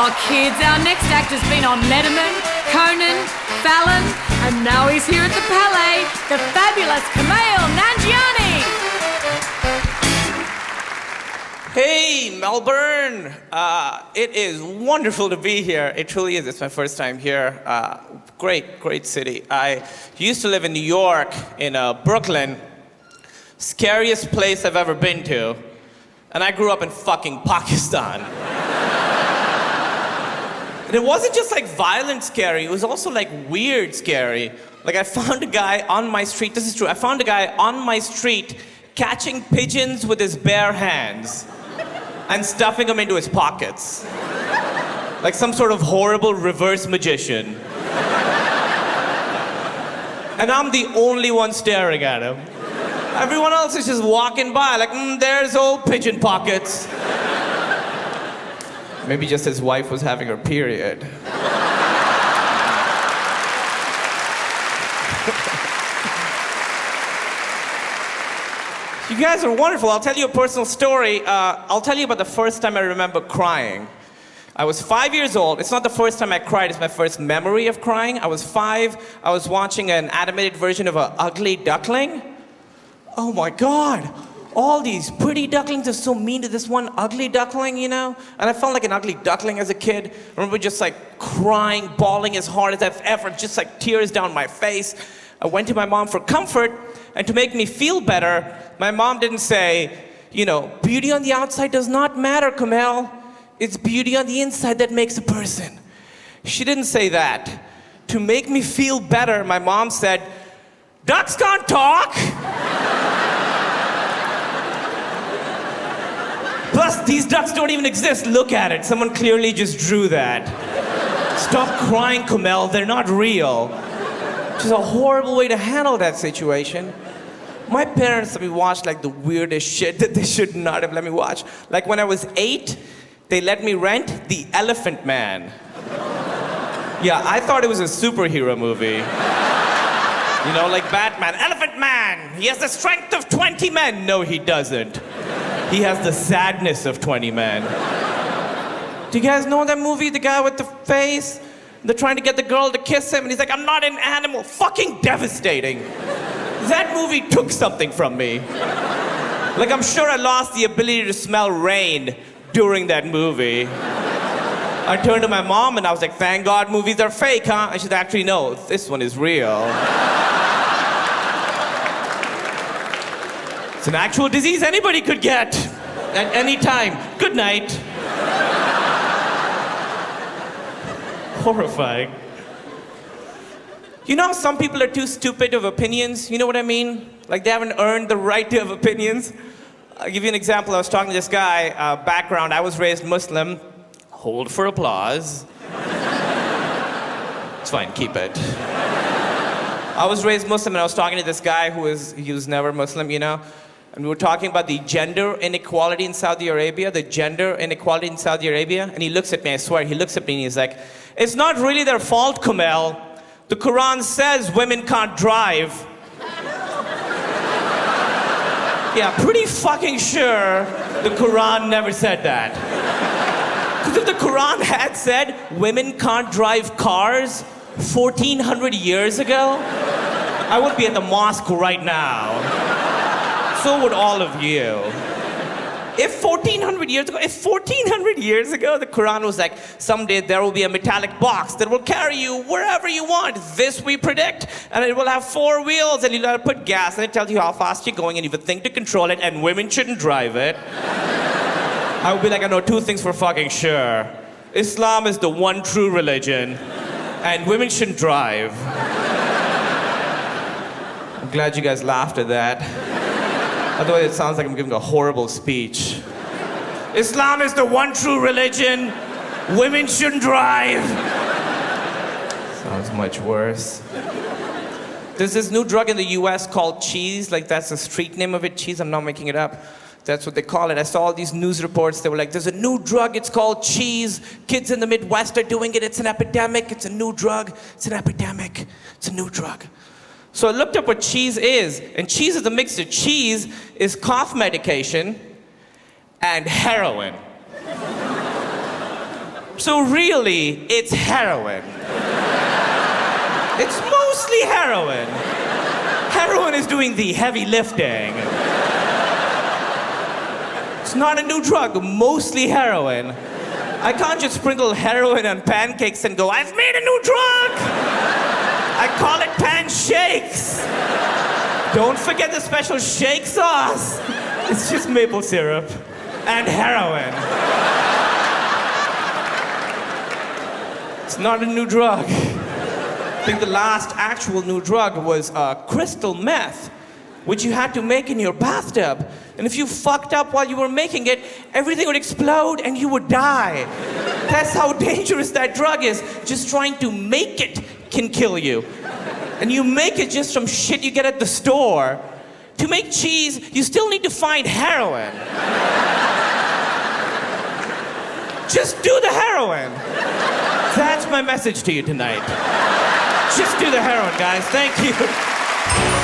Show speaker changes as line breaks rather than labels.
Oh, kids, our next actor's been on Letterman, Conan, Fallon, and now he's here at the Palais, the fabulous Kumail Nanjiani.
Hey, Melbourne. It is wonderful to be here. It truly is. It's my first time here. Great city. I used to live in New York, in Brooklyn. Scariest place I've ever been to. And I grew up in fucking Pakistan. And it wasn't just like violent scary, it was also like weird scary. Like I found a guy on my street, this is true, I found a guy on my street catching pigeons with his bare hands and stuffing them into his pockets. Like some sort of horrible reverse magician. And I'm the only one staring at him. Everyone else is just walking by like, there's old pigeon pockets. Maybe just his wife was having her period. You guys are wonderful. I'll tell you a personal story. I'll tell you about the first time I remember crying. I was 5 years old. It's not the first time I cried, it's my first memory of crying. I was 5, I was watching an animated version of An Ugly Duckling. Oh my God. All these pretty ducklings are so mean to this one ugly duckling, you know? And I felt like an ugly duckling as a kid. I remember just like crying, bawling as hard as I've ever, just like tears down my face. I went to my mom for comfort, and to make me feel better, my mom didn't say, you know, beauty on the outside does not matter, Kumail. It's beauty on the inside that makes a person. She didn't say that. To make me feel better, my mom said, ducks can't talk. Plus, these ducks don't even exist. Look at it. Someone clearly just drew that. Stop crying, Kumail. They're not real. Which is a horrible way to handle that situation. My parents let me watch like the weirdest shit that they should not have let me watch. Like when I was 8, they let me rent The Elephant Man. Yeah, I thought it was a superhero movie. You know, like Batman. Elephant Man! He has the strength of 20 men. No, he doesn't. He has the sadness of 20 men. Do you guys know that movie, the guy with the face? They're trying to get the girl to kiss him, and he's like, I'm not an animal. Fucking devastating. That movie took something from me. Like, I'm sure I lost the ability to smell rain during that movie. I turned to my mom, and I was like, thank God movies are fake, huh? And she's actually, no, this one is real. It's an actual disease anybody could get at any time. Good night. Horrifying. You know how some people are too stupid to have opinions? You know what I mean? Like they haven't earned the right to have opinions. I'll give you an example. I was talking to this guy, background, I was raised Muslim. Hold for applause. It's fine, keep it. I was raised Muslim, and I was talking to this guy he was never Muslim, you know? And we were talking about the gender inequality in Saudi Arabia, and he looks at me, I swear, he looks at me and he's like, it's not really their fault, Kumail. The Quran says women can't drive. Yeah, pretty fucking sure the Quran never said that. Because if the Quran had said women can't drive cars 1,400 years ago, I would be at the mosque right now. So would all of you. If 1,400 years ago, the Quran was like, someday there will be a metallic box that will carry you wherever you want. This we predict. And it will have 4 wheels, and you'll have to put gas, and it tells you how fast you're going, and you have a thing to control it, and women shouldn't drive it. I would be like, I know 2 things for fucking sure. Islam is the one true religion, and women shouldn't drive. I'm glad you guys laughed at that. Otherwise, it sounds like I'm giving a horrible speech. Islam is the one true religion. Women shouldn't drive. Sounds much worse. There's this new drug in the US called cheese. Like, that's the street name of it, cheese. I'm not making it up. That's what they call it. I saw all these news reports. They were like, there's a new drug. It's called cheese. Kids in the Midwest are doing it. It's an epidemic. It's a new drug. It's an epidemic. It's a new drug. So I looked up what cheese is, and cheese is a mixture. Cheese is cough medication and heroin. So really, it's heroin. It's mostly heroin. Heroin is doing the heavy lifting. It's not a new drug, mostly heroin. I can't just sprinkle heroin on pancakes and go, I've made a new drug! I call it pan shakes. Don't forget the special shake sauce. It's just maple syrup and heroin. It's not a new drug. I think the last actual new drug was crystal meth, which you had to make in your bathtub. And if you fucked up while you were making it, everything would explode and you would die. That's how dangerous that drug is. Just trying to make it can kill you. And you make it just from shit you get at the store. To make cheese, you still need to find heroin. Just do the heroin. That's my message to you tonight. Just do the heroin, guys. Thank you.